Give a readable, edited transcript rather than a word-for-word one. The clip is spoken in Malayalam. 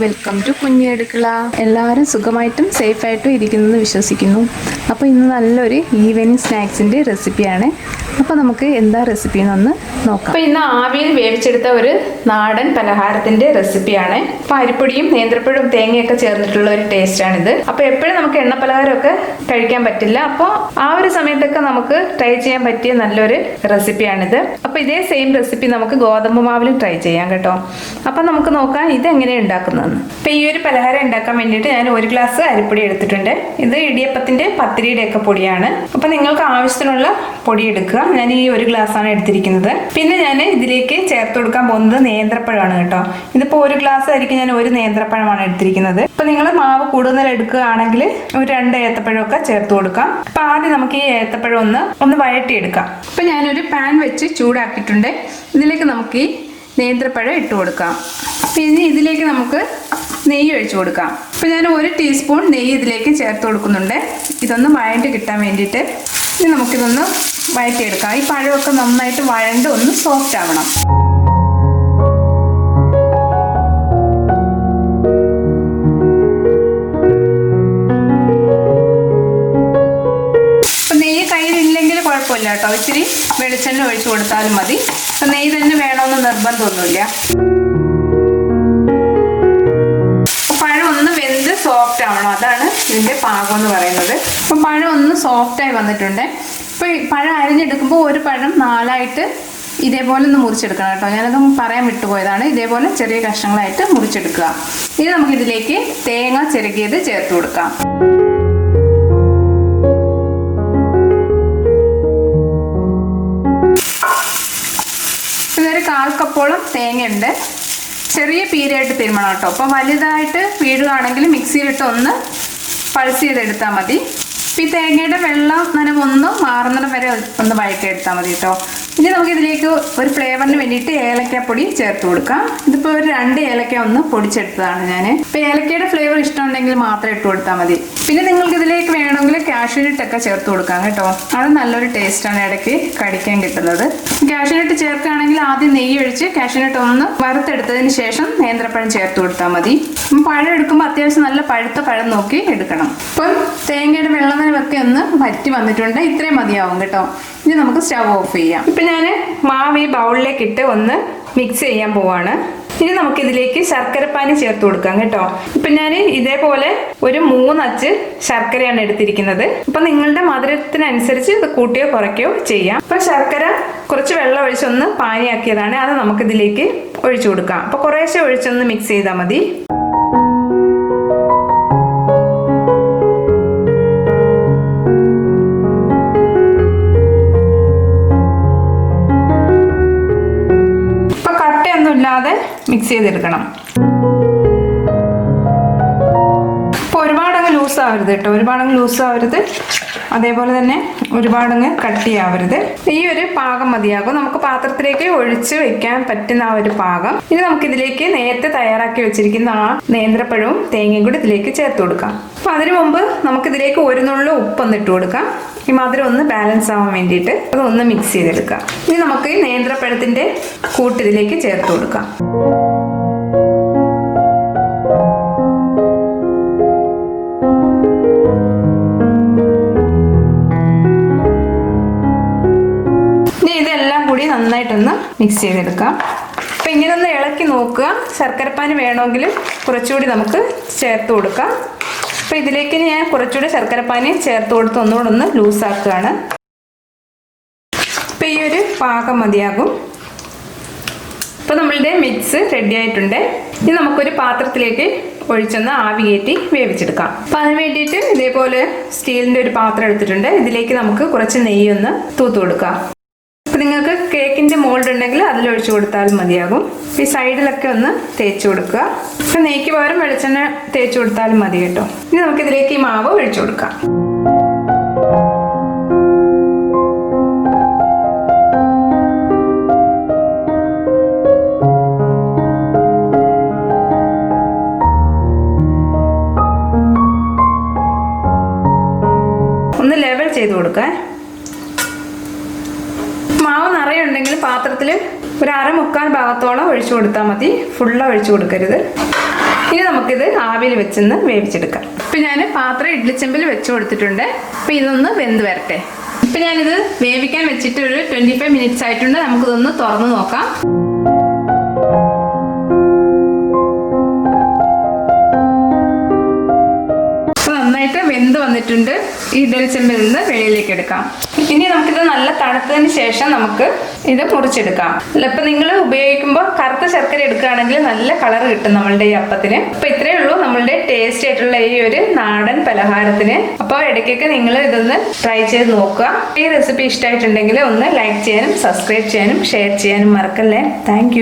Welcome to കുഞ്ഞിയടുക്കള. എല്ലാവരും സുഖമായിട്ടും സേഫായിട്ടും ഇരിക്കുന്നെന്ന് വിശ്വസിക്കുന്നു. അപ്പോൾ ഇന്ന് നല്ലൊരു ഈവനിങ് സ്നാക്സിൻ്റെ റെസിപ്പിയാണ്. അപ്പോൾ നമുക്ക് എന്താ റെസിപ്പി എന്നൊന്ന് നോക്കാം. അപ്പോൾ ഇന്ന് ആവിയിൽ വേവിച്ചെടുത്ത ഒരു നാടൻ പലഹാരത്തിൻ്റെ റെസിപ്പിയാണ്. അപ്പോൾ അരിപ്പൊടിയും നേന്ത്രപ്പഴവും തേങ്ങയൊക്കെ ചേർന്നിട്ടുള്ള ഒരു ടേസ്റ്റാണിത്. അപ്പോൾ എപ്പോഴും നമുക്ക് എണ്ണ പലഹാരമൊക്കെ കഴിക്കാൻ പറ്റില്ല. അപ്പോൾ ആ ഒരു സമയത്തൊക്കെ നമുക്ക് ട്രൈ ചെയ്യാൻ പറ്റിയ നല്ലൊരു റെസിപ്പിയാണിത്. അപ്പോൾ ഇതേ സെയിം റെസിപ്പി നമുക്ക് ഗോതമ്പ് മാവിലും ട്രൈ ചെയ്യാം കേട്ടോ. അപ്പം നമുക്ക് നോക്കാം ഇത് എങ്ങനെയാണ് ഉണ്ടാക്കുന്നതെന്ന്. അപ്പോൾ ഈ ഒരു പലഹാരം ഉണ്ടാക്കാൻ വേണ്ടിയിട്ട് ഞാൻ 1 ഗ്ലാസ് അരിപ്പൊടി എടുത്തിട്ടുണ്ട്. ഇത് ഇടിയപ്പത്തിൻ്റെ പത്തിരിയുടെയൊക്കെ പൊടിയാണ്. അപ്പോൾ നിങ്ങൾക്ക് ആവശ്യത്തിനുള്ള പൊടി എടുക്കുക. ഞാൻ ഈ 1 ഗ്ലാസ്സാണ് എടുത്തിരിക്കുന്നത്. പിന്നെ ഞാൻ ഇതിലേക്ക് ചേർത്ത് കൊടുക്കാൻ പോകുന്നത് നേന്ത്രപ്പഴമാണ് കേട്ടോ. ഇതിപ്പോൾ 1 ഗ്ലാസ് ആയിരിക്കും ഞാൻ 1 നേന്ത്രപ്പഴമാണ് എടുത്തിരിക്കുന്നത്. അപ്പോൾ നിങ്ങൾ മാവ് കൂടുതൽ എടുക്കുകയാണെങ്കിൽ ഒരു 2 ഏത്തപ്പഴമൊക്കെ ചേർത്ത് കൊടുക്കാം. അപ്പോൾ ആദ്യം നമുക്ക് ഈ ഏത്തപ്പഴം ഒന്ന് വഴറ്റിയെടുക്കാം. അപ്പോൾ ഞാനൊരു പാൻ വെച്ച് ചൂടാക്കിയിട്ടുണ്ട്. ഇതിലേക്ക് നമുക്ക് ഈ നേന്ത്രപ്പഴം ഇട്ട് കൊടുക്കാം. പിന്നെ ഇതിലേക്ക് നമുക്ക് നെയ്യ് ഒഴിച്ചു കൊടുക്കാം. അപ്പോൾ ഞാൻ 1 ടീസ്പൂൺ നെയ്യ് ഇതിലേക്ക് ചേർത്ത് കൊടുക്കുന്നുണ്ട്. ഇതൊന്ന് വഴണ്ട് കിട്ടാൻ വേണ്ടിയിട്ട്. ഇനി നമുക്കിതൊന്ന് വഴറ്റിയെടുക്കാം. ഈ പഴമൊക്കെ നന്നായിട്ട് വഴണ്ട് ഒന്ന് സോഫ്റ്റ് ആവണം. അപ്പം നെയ്യ് കയ്യിലില്ലെങ്കിൽ കുഴപ്പമില്ല കേട്ടോ. ഇച്ചിരി വെളിച്ചെണ്ണ ഒഴിച്ചു കൊടുത്താലും മതി. അപ്പം നെയ്യ് തന്നെ വേണമെന്ന് നിർബന്ധമൊന്നുമില്ല. പഴം ഒന്ന് വെന്ത് സോഫ്റ്റ് ആവണം, അതാണ് ഇതിൻ്റെ പാകം എന്ന് പറയുന്നത്. അപ്പം പഴം ഒന്ന് സോഫ്റ്റായി വന്നിട്ടുണ്ട്. ഇപ്പോൾ പഴം അരിഞ്ഞെടുക്കുമ്പോൾ ഒരു പഴം 4ആയിട്ട് ഇതേപോലെ ഒന്ന് മുറിച്ചെടുക്കണം കേട്ടോ. ഞാനത് പറയാൻ വിട്ടുപോയതാണ്. ഇതേപോലെ ചെറിയ കഷ്ണങ്ങളായിട്ട് മുറിച്ചെടുക്കുക. ഇനി നമുക്കിതിലേക്ക് തേങ്ങ ചിരകിയത് ചേർത്ത് കൊടുക്കാം. ഇതൊരു 1/4 കപ്പോളം തേങ്ങയുണ്ട്. ചെറിയ പീരയായിട്ട് തിരുമണം കേട്ടോ. അപ്പോൾ വലുതായിട്ട് വീഴുകയാണെങ്കിൽ മിക്സിയിലിട്ട് ഒന്ന് പൾസ് ചെയ്തെടുത്താൽ മതി. ഈ തേങ്ങയുടെ വെള്ളം നനവൊന്ന് മാറുന്നിടം വരെ ഒന്ന് വഴറ്റിയെടുത്താൽ മതി കേട്ടോ. ഇനി നമുക്കിതിലേക്ക് ഒരു ഫ്ലേവറിന് വേണ്ടിയിട്ട് ഏലക്കാപ്പൊടി ചേർത്ത് കൊടുക്കാം. ഇതിപ്പോൾ ഒരു 2 ഏലക്ക ഒന്ന് പൊടിച്ചെടുത്തതാണ് ഞാൻ. ഇപ്പോൾ ഏലക്കയുടെ ഫ്ലേവർ ഇഷ്ടമുണ്ടെങ്കിൽ മാത്രം ഇട്ട് കൊടുത്താൽ മതി. പിന്നെ നിങ്ങൾക്ക് ഇതിലേക്ക് വേണമെങ്കിൽ കാഷ്യൂനട്ടൊക്കെ ചേർത്ത് കൊടുക്കാം കേട്ടോ. അത് നല്ലൊരു ടേസ്റ്റാണ് ഇടയ്ക്ക് കടിക്കാൻ കിട്ടുന്നത്. കാഷ്യൂനട്ട് ചേർക്കുകയാണെങ്കിൽ ആദ്യം നെയ്യ് ഒഴിച്ച് കാഷ്യൂനട്ട് ഒന്ന് വറുത്തെടുത്തതിന് ശേഷം നേന്ത്രപ്പഴം ചേർത്ത് കൊടുത്താൽ മതി. പഴം എടുക്കുമ്പോൾ അത്യാവശ്യം നല്ല പഴുത്ത പഴം നോക്കി എടുക്കണം. ഇപ്പം തേങ്ങയുടെ വെള്ളം നനവൊക്കെ ഒന്ന് വറ്റി വന്നിട്ടുണ്ട്. ഇത്രയും മതിയാവും കേട്ടോ. ഇനി നമുക്ക് സ്റ്റവ് ഓഫ് ചെയ്യാം. ഇപ്പം ഞാൻ മാവ് ഈ ബൗളിലേക്ക് ഇട്ട് ഒന്ന് മിക്സ് ചെയ്യാൻ പോവാണ്. ഇനി നമുക്കിതിലേക്ക് ശർക്കരപ്പാനി ചേർത്ത് കൊടുക്കാം കേട്ടോ. ഇപ്പം ഞാൻ ഇതേപോലെ ഒരു 3 അച്ച് ശർക്കരയാണ് എടുത്തിരിക്കുന്നത്. അപ്പം നിങ്ങളുടെ മധുരത്തിനനുസരിച്ച് ഇത് കൂട്ടിയോ കുറയ്ക്കുകയോ ചെയ്യാം. അപ്പം ശർക്കര കുറച്ച് വെള്ളം ഒഴിച്ചൊന്ന് പാനിയാക്കിയതാണ്. അത് നമുക്കിതിലേക്ക് ഒഴിച്ചു കൊടുക്കാം. അപ്പോൾ കുറേശ്ശെ ഒഴിച്ചൊന്ന് മിക്സ് ചെയ്താൽ മതി. ഇല്ലാതെ മിക്സ് ചെയ്തെടുക്കണം. അപ്പോൾ ഒരുപാടങ്ങ് ലൂസ് ആവരുത് കേട്ടോ. ഒരുപാടങ്ങ് ലൂസ് ആവരുത്, അതേപോലെ തന്നെ ഒരുപാടങ്ങ് കട്ടിയാവരുത്. ഈ ഒരു പാകം മതിയാകും. നമുക്ക് പാത്രത്തിലേക്ക് ഒഴിച്ച് വെക്കാൻ പറ്റുന്ന ആ ഒരു പാകം. ഇനി നമുക്കിതിലേക്ക് നേരത്തെ തയ്യാറാക്കി വെച്ചിരിക്കുന്ന ആ നേന്ത്രപ്പഴവും തേങ്ങയും കൂടി ഇതിലേക്ക് ചേർത്ത് കൊടുക്കാം. അപ്പം അതിനു മുമ്പ് നമുക്കിതിലേക്ക് 1 നുള്ളു ഉപ്പൊന്ന് ഇട്ട് കൊടുക്കാം. ഈ മധുരം ഒന്ന് ബാലൻസ് ആവാൻ വേണ്ടിയിട്ട് അതൊന്ന് മിക്സ് ചെയ്തെടുക്കാം. ഇനി നമുക്ക് ഈ നേന്ത്രപ്പഴത്തിൻ്റെ കൂട്ട് ഇതിലേക്ക് ചേർത്ത് കൊടുക്കാം. ഇനി ഇതെല്ലാം കൂടി നന്നായിട്ടൊന്ന് മിക്സ് ചെയ്തെടുക്കാം. അപ്പം ഇങ്ങനെ ഒന്ന് ഇളക്കി നോക്കുക. ശർക്കരപ്പാനി വേണമെങ്കിൽ കുറച്ചുകൂടി നമുക്ക് ചേർത്ത് കൊടുക്കാം. അപ്പോൾ ഇതിലേക്ക് ഞാൻ കുറച്ചുകൂടി ശർക്കരപ്പാനി ചേർത്ത് കൊടുത്ത് ഒന്നുകൂടെ ഒന്ന് ലൂസാക്കുകയാണ്. അപ്പോൾ ഈ ഒരു പാകം മതിയാകും. ഇപ്പോൾ നമ്മളുടെ മിക്സ് റെഡി ആയിട്ടുണ്ട്. ഇനി നമുക്കൊരു പാത്രത്തിലേക്ക് ഒഴിച്ചൊന്ന് ആവി കയറ്റി വേവിച്ചെടുക്കാം. അപ്പോൾ അതിന് വേണ്ടിയിട്ട് ഇതേപോലെ സ്റ്റീലിൻ്റെ ഒരു പാത്രം എടുത്തിട്ടുണ്ട്. ഇതിലേക്ക് നമുക്ക് കുറച്ച് നെയ്യൊന്ന് തൂത്ത് കൊടുക്കാം. അപ്പോൾ നിങ്ങൾക്ക് കേക്കിൻ്റെ മോൾഡ് ഉണ്ടെങ്കിൽ അതിലൊഴിച്ച് കൊടുത്താലും മതിയാകും. ഈ സൈഡിലൊക്കെ ഒന്ന് തേച്ച് കൊടുക്കുക. അപ്പോൾ നെയ്ക്ക് പകരം വെളിച്ചെണ്ണ തേച്ച് കൊടുത്താലും മതി കേട്ടോ. ഇനി നമുക്കിതിലേക്ക് ഈ മാവ് ഒഴിച്ചു കൊടുക്കാം. ഒന്ന് ലെവൽ ചെയ്ത് കൊടുക്കാം. മാവ് നിറയുണ്ടെങ്കിൽ പാത്രത്തിൽ ഒരു 1/4 ഭാഗത്തോളം ഒഴിച്ചു കൊടുത്താൽ മതി. ഫുള്ള് ഒഴിച്ചു കൊടുക്കരുത്. ഇനി നമുക്കിത് ആവിയിൽ വെച്ചൊന്ന് വേവിച്ചെടുക്കാം. ഇപ്പം ഞാൻ പാത്രം ഇഡ്ലിച്ചെമ്പിൽ വെച്ച് കൊടുത്തിട്ടുണ്ട്. അപ്പം ഇതൊന്ന് വെന്ത് വരട്ടെ. ഇപ്പം ഞാനിത് വേവിക്കാൻ വെച്ചിട്ട് ഒരു 25 മിനിറ്റ്സ് ആയിട്ടുണ്ട്. നമുക്കിതൊന്ന് തുറന്ന് നോക്കാം. നന്നായിട്ട് വെന്ത് വന്നിട്ടുണ്ട്. ഈ ഇഡലിച്ചെമ്പിൽ നിന്ന് വെളിയിലേക്ക് എടുക്കാം. ഇനി നമുക്കിത് നല്ല തണുത്തതിന് ശേഷം നമുക്ക് ഇത് മുറിച്ചെടുക്കാം. ഇപ്പം നിങ്ങൾ ഉപയോഗിക്കുമ്പോൾ കറുത്ത ശർക്കര എടുക്കുകയാണെങ്കിൽ നല്ല കളർ കിട്ടും നമ്മളുടെ ഈ അപ്പത്തിന്. അപ്പം ഇത്രയേ ഉള്ളൂ നമ്മളുടെ ടേസ്റ്റി ആയിട്ടുള്ള ഈ ഒരു നാടൻ പലഹാരത്തിന്. അപ്പോൾ ഇടയ്ക്കൊക്കെ നിങ്ങൾ ഇതൊന്ന് ട്രൈ ചെയ്ത് നോക്കുക. ഈ റെസിപ്പി ഇഷ്ടമായിട്ടുണ്ടെങ്കിൽ ഒന്ന് ലൈക്ക് ചെയ്യാനും സബ്സ്ക്രൈബ് ചെയ്യാനും ഷെയർ ചെയ്യാനും മറക്കല്ലേ. താങ്ക്